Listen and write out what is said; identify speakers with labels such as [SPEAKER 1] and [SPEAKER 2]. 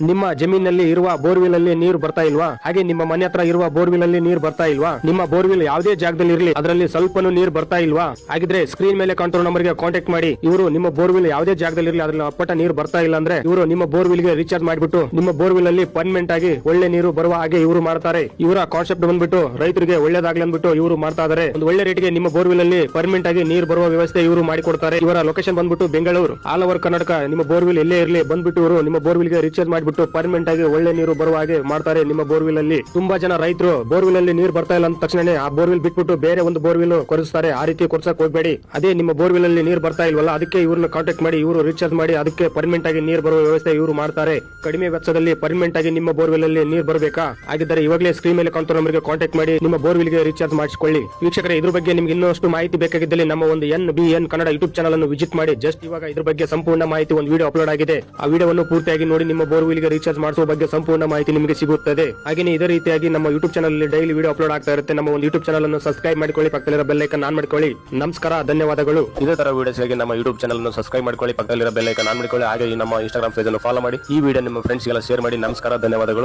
[SPEAKER 1] ನಿಮ್ಮ ಜಮೀನಲ್ಲಿ ಇರುವ ಬೋರ್ವೆಲ್ ಅಲ್ಲಿ ನೀರು ಬರ್ತಾ ಇಲ್ವಾ? ಹಾಗೆ ನಿಮ್ಮ ಮನೆ ಹತ್ರ ಇರುವ ಬೋರ್ವೆಲ್ ಅಲ್ಲಿ ನೀರು ಬರ್ತಾ ಇಲ್ವಾ? ನಿಮ್ಮ ಬೋರ್ವೆಲ್ ಯಾವುದೇ ಜಾಗದಲ್ಲಿ ಇರಲಿ ಅದರಲ್ಲಿ ಸ್ವಲ್ಪನೂ ನೀರು ಬರ್ತಾ ಇಲ್ವಾ? ಹಾಗಿದ್ರೆ ಸ್ಕ್ರೀನ್ ಮೇಲೆ ಕಾಣ್ತಿರೋ ನಂಬರ್ಗೆ ಕಾಂಟ್ಯಾಕ್ಟ್ ಮಾಡಿ. ಇವರು ನಿಮ್ಮ ಬೋರ್ವೆಲ್ ಯಾವುದೇ ಜಾಗದಲ್ಲಿ ಇರಲಿ ಅದ್ರಲ್ಲಿ ಅಪ್ಪಟ ನೀರು ಬರ್ತಾ ಇಲ್ಲ ಅಂದ್ರೆ ಇವರು ನಿಮ್ಮ ಬೋರ್ವೆಲ್ ಗೆ ರೀಚಾರ್ಜ್ ಮಾಡಿಬಿಟ್ಟು ನಿಮ್ಮ ಬೋರ್ವೆಲ್ ಅಲ್ಲಿ ಪರ್ಮನೆಂಟ್ ಆಗಿ ಒಳ್ಳೆ ನೀರು ಬರುವ ಹಾಗೆ ಇವರು ಮಾಡ್ತಾರೆ. ಇವರ ಕಾನ್ಸೆಪ್ಟ್ ಬಂದ್ಬಿಟ್ಟು ರೈತರಿಗೆ ಒಳ್ಳೇದಾಗ್ಲಿ ಅಂದ್ಬಿಟ್ಟು ಇವರು ಮಾಡ್ತಾ ಇದಾರೆ. ಒಂದು ಒಳ್ಳೆ ರೇಟ್ಗೆ ನಿಮ್ಮ ಬೋರ್ವೆಲ್ ಅಲ್ಲಿ ಪರ್ಮನೆಂಟ್ ಆಗಿ ನೀರು ಬರುವ ವ್ಯವಸ್ಥೆ ಇವರು ಮಾಡಿಕೊಡ್ತಾರೆ. ಇವರ ಲೊಕೇಶನ್ ಬಂದ್ಬಿಟ್ಟು ಬೆಂಗಳೂರು. ಆಲ್ ಓವರ್ ಕರ್ನಾಟಕ ನಿಮ್ಮ ಬೋರ್ವೆಲ್ ಎಲ್ಲೇ ಇರಲಿ ಬಂದ್ಬಿಟ್ಟು ಇವರು ನಿಮ್ಮ ಬೋರ್ವೆಲ್ ಗೆ ರೀಚಾರ್ಜ್ ಮಾಡಿಬಿಟ್ಟು ಪರ್ಮನೆಂಟ್ ಆಗಿ ಒಳ್ಳೆ ನೀರು ಬರುವ ಹಾಗೆ ಮಾಡ್ತಾರೆ. ನಿಮ್ಮ ಬೋರ್ವೆಲ್ ಅಲ್ಲಿ ತುಂಬಾ ಜನ ರೈತರು ಬೋರ್ವೆಲ್ ಅಲ್ಲಿ ನೀರು ಬರ್ತಾ ಇಲ್ಲ ಅಂದ ತಕ್ಷಣ ಆ ಬೋರ್ವೆಲ್ ಬಿಟ್ಬಿಟ್ಟು ಬೇರೆ ಒಂದು ಬೋರ್ವೆಲ್ ಕೊರೆಸ್ತಾರೆ. ಆ ರೀತಿ ಕೊರ್ಸಕ್ ಹೋಗ್ಬೇಡಿ. ಅದೇ ನಿಮ್ಮ ಬೋರ್ವೆಲ್ ಅಲ್ಲಿ ನೀರು ಬರ್ತಾ ಇಲ್ವಲ್ಲ ಅದಕ್ಕೆ ಇವ್ರನ್ನ ಕಾಂಟ್ಯಾಕ್ಟ್ ಮಾಡಿ. ಇವರು ರೀಚಾರ್ಜ್ ಮಾಡಿ ಅದಕ್ಕೆ ಪರ್ಮನೆಂಟ್ ಆಗಿ ನೀರು ಬರುವ ವ್ಯವಸ್ಥೆ ಇವರು ಮಾಡ್ತಾರೆ. ಕಡಿಮೆ ವೆಚ್ಚದಲ್ಲಿ ಪರ್ಮನೆಂಟ್ ಆಗಿ ನಿಮ್ಮ ಬೋರ್ವೆಲ್ ಅಲ್ಲಿ ನೀರು ಬರಬೇಕಾ? ಹಾಗಿದ್ದರೆ ಇವಾಗಲೇ ಸ್ಕ್ರೀನ್ ಮೇಲೆ ಕಾಣ್ತಿರೋ ನಂಬರ್ಗೆ ಕಾಂಟ್ಯಾಕ್ಟ್ ಮಾಡಿ ನಿಮ್ಮ ಬೋರ್ವೆಲ್ ಗೆ ರೀಚಾರ್ಜ್ ಮಾಡಿಸಿಕೊಳ್ಳಿ. ವೀಕ್ಷಕರೇ, ಇದ್ರ ಬಗ್ಗೆ ನಿಮ್ಗೆ ಇನ್ನಷ್ಟು ಮಾಹಿತಿ ಬೇಕಾಗಿದ್ದಲ್ಲಿ ನಮ್ಮ ಒಂದು NBN ಕನ್ನಡ ಯೂಟ್ಯೂಬ್ ಚಾನಲ್ ಅನ್ನು ವಿಸಿಟ್ ಮಾಡಿ. ಜಸ್ಟ್ ಇವಾಗ ಇದ್ರ ಬಗ್ಗೆ ಸಂಪೂರ್ಣ ಮಾಹಿತಿ ಒಂದು ವಿಡಿಯೋ ಅಪ್ಲೋಡ್ ಆಗಿದೆ. ಆ ವಿಡಿಯೋವನ್ನು ಪೂರ್ತಿಯಾಗಿ ನೋಡಿ. ನಿಮ್ಮ ಬೋರ್ವೆಲ್ ಗೆ ರೀಚಾರ್ಜ್ ಮಾಡಿಸುವ ಬಗ್ಗೆ ಸಂಪೂರ್ಣ ಮಾಹಿತಿ ನಿಮಗೆ ಸಿಗುತ್ತದೆ. ಹಾಗೆ ಇದೇ ರೀತಿಯಾಗಿ ನಮ್ಮ ಯೂಟ್ಯೂಬ್ ಚಾನಲ್ ಅಲ್ಲಿ ಡೈಲಿ ವಿಡಿಯೋ ಅಪ್ಲೋಡ್ ಆಗ್ತಾ ಇರುತ್ತೆ. ನಮ್ಮ ಒಂದು ಯೂಟ್ಯೂಬ್ ಚಾನಲ್ ಅನ್ನು ಸಬ್ಸ್ಕ್ರೈಬ್ ಮಾಡಿಕೊಳ್ಳಿ. ಪಕ್ಕದಲ್ಲಿರೋ ಬೆಲ್ ಐಕಾನ್ ಆನ್ ಮಾಡಿಕೊಳ್ಳಿ. ನಮಸ್ಕಾರ, ಧನ್ಯವಾದಗಳು. ಇದೇ ತರ ವಿಡಿಯೋಸ್ಗಾಗಿ ನಮ್ಮ ಯೂಟ್ಯೂಬ್ ಚಾನಲ್ ಅನ್ನು ಸಬ್ಸ್ಕ್ರೈಬ್ ಮಾಡಿಕೊಳ್ಳಿ. ಪಕ್ಕದಲ್ಲಿರೋ ಬೆಲ್ ಐಕಾನ್ ಆನ್ ಮಾಡಿಕೊಳ್ಳಿ. ಹಾಗೆ ನಮ್ಮ ಇನ್ಸ್ಟಾಗ್ರಾಮ್ ಪೇಜ್ ಅನ್ನು ಫಾಲೋ ಮಾಡಿ. ಈ ವಿಡಿಯೋ ನಿಮ್ಮ ಫ್ರೆಂಡ್ಸ್ ಗೆಲ್ಲ ಶೇರ್ ಮಾಡಿ. ನಮಸ್ಕಾರ, ಧನ್ಯವಾದಗಳು.